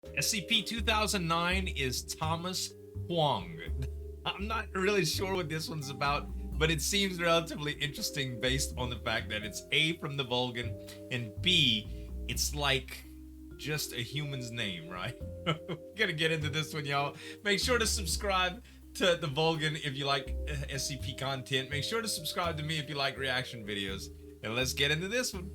SCP-2009 is Thomas Hoang. I'm not really sure what this one's about, but it seems relatively interesting based on the fact that it's A from the Vulcan, and B, it's like just a human's name, right? We're gonna get into this one, y'all. Make sure to subscribe to the Vulcan if you like SCP content. Make sure to subscribe to me if you like reaction videos. And let's get into this one.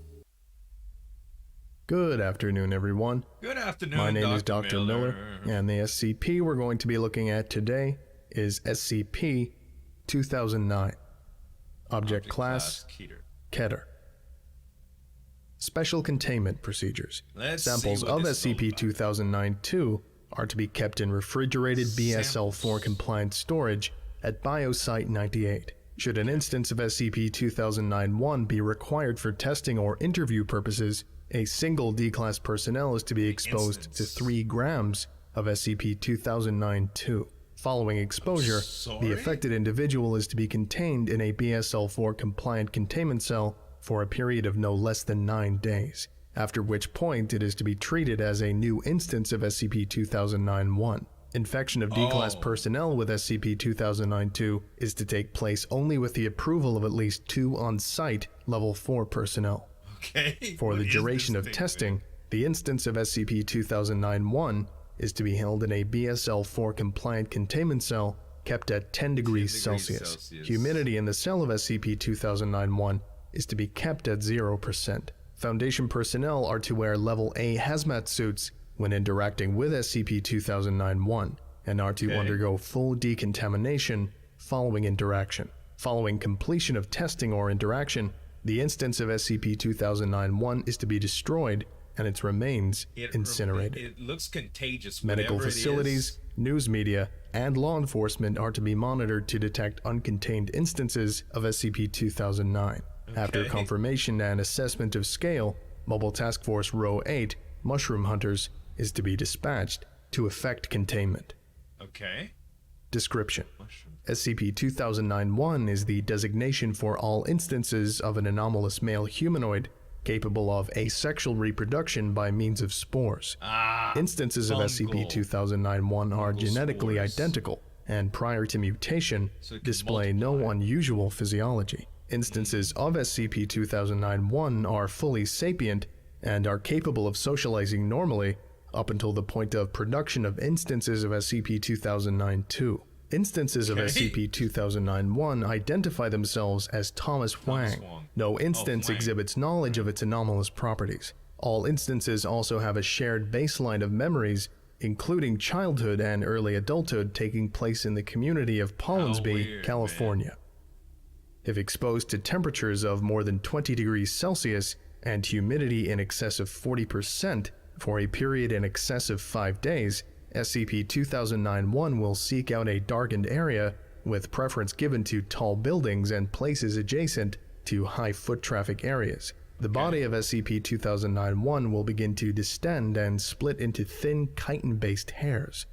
Good afternoon, everyone. Good afternoon, My name is Dr. Miller, and the SCP we're going to be looking at today is SCP-2009. Object Class Keter. Special Containment Procedures. Samples of SCP-2009-2 are to be kept in refrigerated BSL-4 compliant storage at Biosite 98. Should an instance of SCP-2009-1 be required for testing or interview purposes, a single D-Class personnel is to be exposed to 3 grams of SCP-2009-2. Following exposure, the affected individual is to be contained in a BSL-4 compliant containment cell for a period of no less than 9 days, after which point it is to be treated as a new instance of SCP-2009-1. Infection of D-Class personnel with SCP-2009-2 is to take place only with the approval of at least 2 on-site Level 4 personnel. For the duration of testing, the instance of SCP-2009-1 is to be held in a BSL-4 compliant containment cell kept at 10 degrees Celsius. Humidity in the cell of SCP-2009-1 is to be kept at 0%. Foundation personnel are to wear Level A hazmat suits when interacting with SCP-2009-1 and are to undergo full decontamination following interaction. Following completion of testing or interaction, the instance of SCP-2009-1 is to be destroyed and its remains incinerated. It looks contagious. Medical facilities, news media, and law enforcement are to be monitored to detect uncontained instances of SCP-2009. After confirmation and assessment of scale, Mobile Task Force Row 8, Mushroom Hunters, is to be dispatched to effect containment. Description: SCP-2009-1 is the designation for all instances of an anomalous male humanoid capable of asexual reproduction by means of spores. Instances of SCP-2009-1 are genetically identical and prior to mutation display no unusual physiology. Instances of SCP-2009-1 are fully sapient and are capable of socializing normally up until the point of production of instances of SCP-2009-2. Instances of SCP-2009-1 identify themselves as Thomas Hoang. No instance exhibits knowledge of its anomalous properties. All instances also have a shared baseline of memories, including childhood and early adulthood taking place in the community of Pollinsby, California. If exposed to temperatures of more than 20 degrees Celsius and humidity in excess of 40% for a period in excess of 5 days, SCP-2009-1 will seek out a darkened area with preference given to tall buildings and places adjacent to high foot traffic areas. The body of SCP-2009-1 will begin to distend and split into thin chitin-based hairs.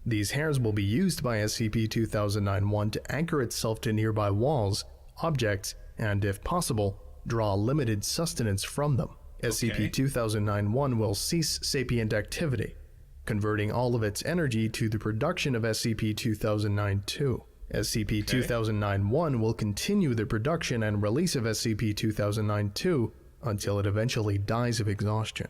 These hairs will be used by SCP-2009-1 to anchor itself to nearby walls, objects, and, if possible, draw limited sustenance from them. SCP-2009-1 will cease sapient activity, converting all of its energy to the production of SCP-2009-2. SCP-2009-1 will continue the production and release of SCP-2009-2 until it eventually dies of exhaustion.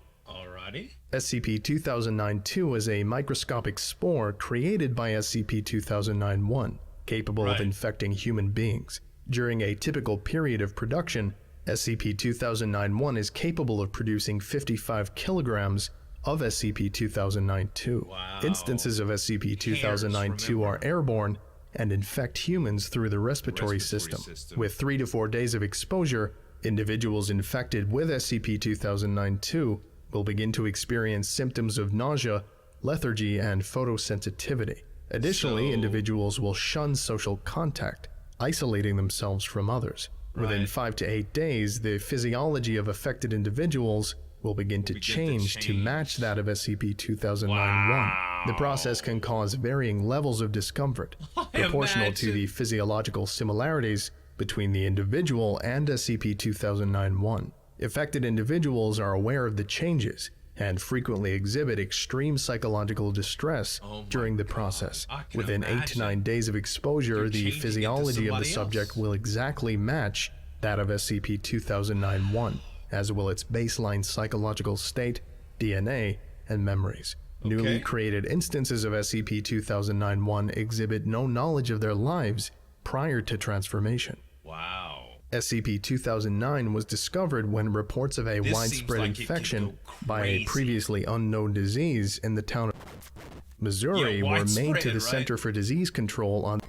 SCP-2009-2 is a microscopic spore created by SCP-2009-1, capable of infecting human beings. During a typical period of production, SCP-2009-1 is capable of producing 55 kilograms of SCP-2009-2. Instances of SCP-2009-2 are airborne and infect humans through the respiratory system. With 3 to 4 days of exposure, individuals infected with SCP-2009-2 will begin to experience symptoms of nausea, lethargy, and photosensitivity. Additionally, individuals will shun social contact, isolating themselves from others. Within 5 to 8 days, the physiology of affected individuals will begin to change to match that of SCP-2009-1. The process can cause varying levels of discomfort, proportional to the physiological similarities between the individual and SCP-2009-1. Affected individuals are aware of the changes and frequently exhibit extreme psychological distress during the process. Within 8 to 9 days of exposure, the physiology of the subject will exactly match that of SCP-2009-1, as will its baseline psychological state, DNA, and memories. Newly created instances of SCP-2009-1 exhibit no knowledge of their lives prior to transformation. Wow. SCP-2009 was discovered when reports of a widespread infection by a previously unknown disease in the town of Missouri were made to the Center for Disease Control on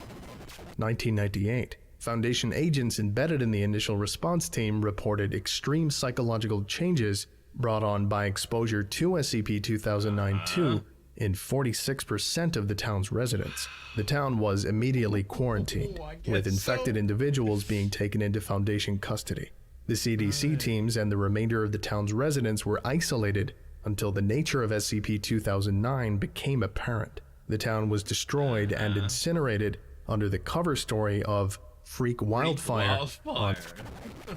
1998. Foundation agents embedded in the initial response team reported extreme psychological changes brought on by exposure to SCP-2009-2 in 46% of the town's residents. The town was immediately quarantined, with infected individuals being taken into Foundation custody. The CDC teams and the remainder of the town's residents were isolated until the nature of SCP-2009 became apparent. The town was destroyed and incinerated under the cover story of Freak Wildfire on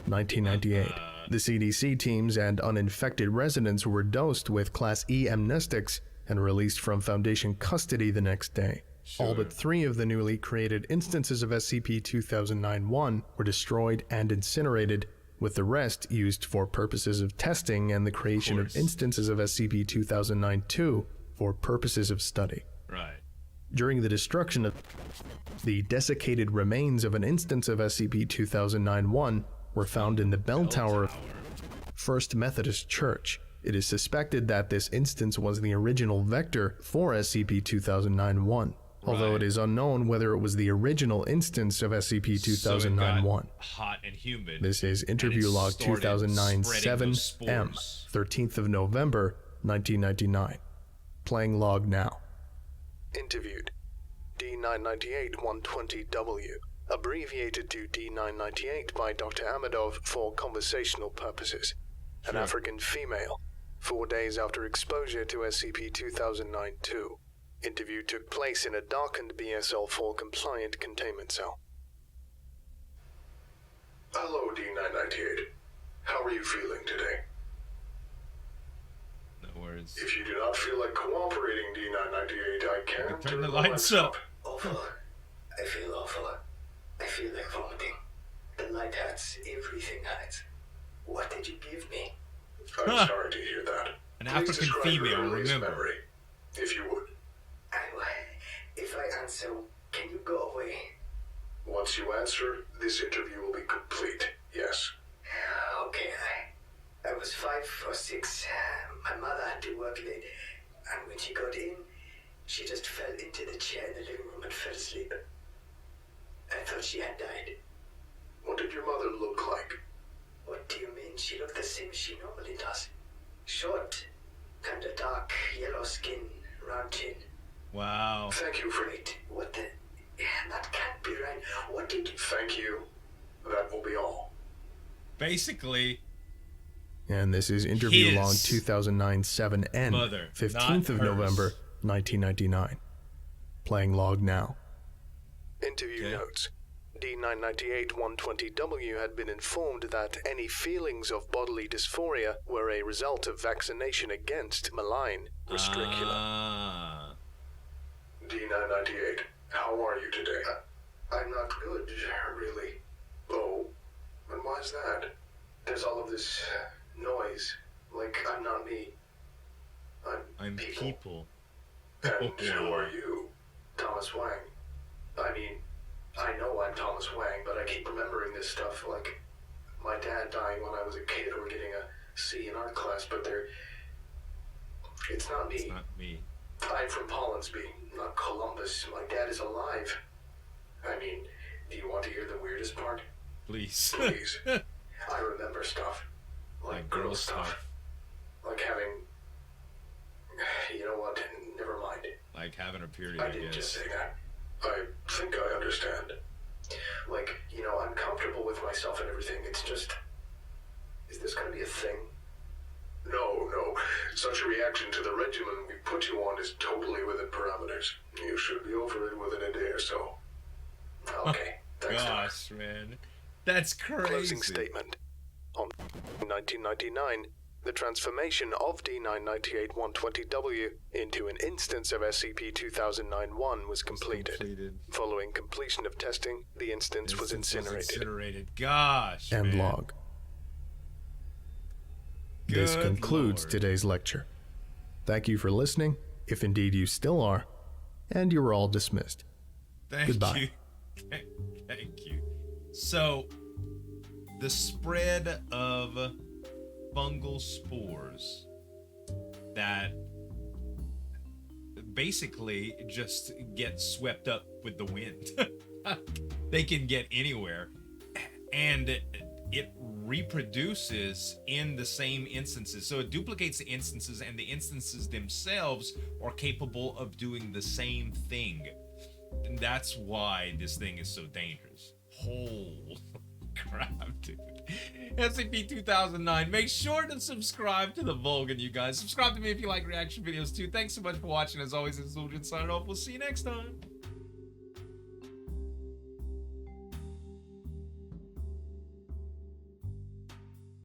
1998. The CDC teams and uninfected residents were dosed with Class E amnestics and released from Foundation custody the next day. All but 3 of the newly created instances of SCP-2009-1 were destroyed and incinerated, with the rest used for purposes of testing and the creation of instances of SCP-2009-2 for purposes of study. Right. During the destruction of the desiccated remains of an instance of SCP-2009-1 were found in the bell tower of First Methodist Church. It is suspected that this instance was the original vector for SCP-2009-1, although it is unknown whether it was the original instance of SCP-2009-1. Hot and humid. This is interview log 2009-7M, 13th of November, 1999. Playing log now. Interviewed. D998-120W, abbreviated to D998 by Dr. Amadov for conversational purposes. An African female, 4 days after exposure to SCP-2009-2. Interview took place in a darkened BSL-4 compliant containment cell. Hello, D998. How are you feeling today? No words. If you do not feel like cooperating, D998, I can turn the lights up. Awful. I feel awful. I feel like vomiting. The light hurts. Everything hurts. What did you give me? I'm sorry to hear that. An African female, remember. Memory, if you would. If I answer, can you go away? Once you answer, this interview will be complete, yes. Okay, I was 5 or 6. My mother had to work late, and when she got in, she just fell into the chair in the living room and fell asleep. I thought she had died. What did your mother look like? What do you mean? She looked the same she normally does. Short, kind of dark, yellow skin, round chin. Wow. Thank you for... Wait, what the... That can't be right. What did you... Thank you. That will be all. Basically... And this is interview log 2009-7N, 15th of November, 1999. Playing log now. Interview notes. D998-120W had been informed that any feelings of bodily dysphoria were a result of vaccination against malign restricula. D998, how are you today? I'm not good, really. Oh, and why is that? There's all of this noise, like I'm not me. I'm people. And who are you? Thomas Wang. I mean, I know I'm Thomas Wang, but I keep remembering this stuff, like my dad dying when I was a kid or getting a C in art class, but it's not me. It's not me. I'm from Pollinsby, not Columbus. My dad is alive. I mean, do you want to hear the weirdest part? Please. Please. I remember stuff. Like girl stuff. Like having... You know what? Never mind. Like having a period, I didn't just say that. I think I understand. Like, you know, I'm comfortable with myself and everything. It's just... Is this gonna be a thing? No. Such a reaction to the regimen we put you on is totally within parameters. You should be over it within a day or so. Okay, thanks. Gosh, man. That's crazy. Closing statement. On 1999, The transformation of D998-120W into an instance of SCP-2009-1 was completed. Following completion of testing, the instance was incinerated. Gosh, End man. log. This Good concludes Lord. today's lecture. Thank you for listening, if indeed you still are, and you are all dismissed. Thank Goodbye. you. Thank you. So, the spread of fungal spores that basically just get swept up with the wind. They can get anywhere, and it reproduces in the same instances. So it duplicates the instances, and the instances themselves are capable of doing the same thing. And that's why this thing is so dangerous. Holy crap, dude. SCP-2009. Make sure to subscribe to the Vulcan, you guys. Subscribe to me if you like reaction videos too. Thanks so much for watching. As always, it's Zueljin signing off. We'll see you next time.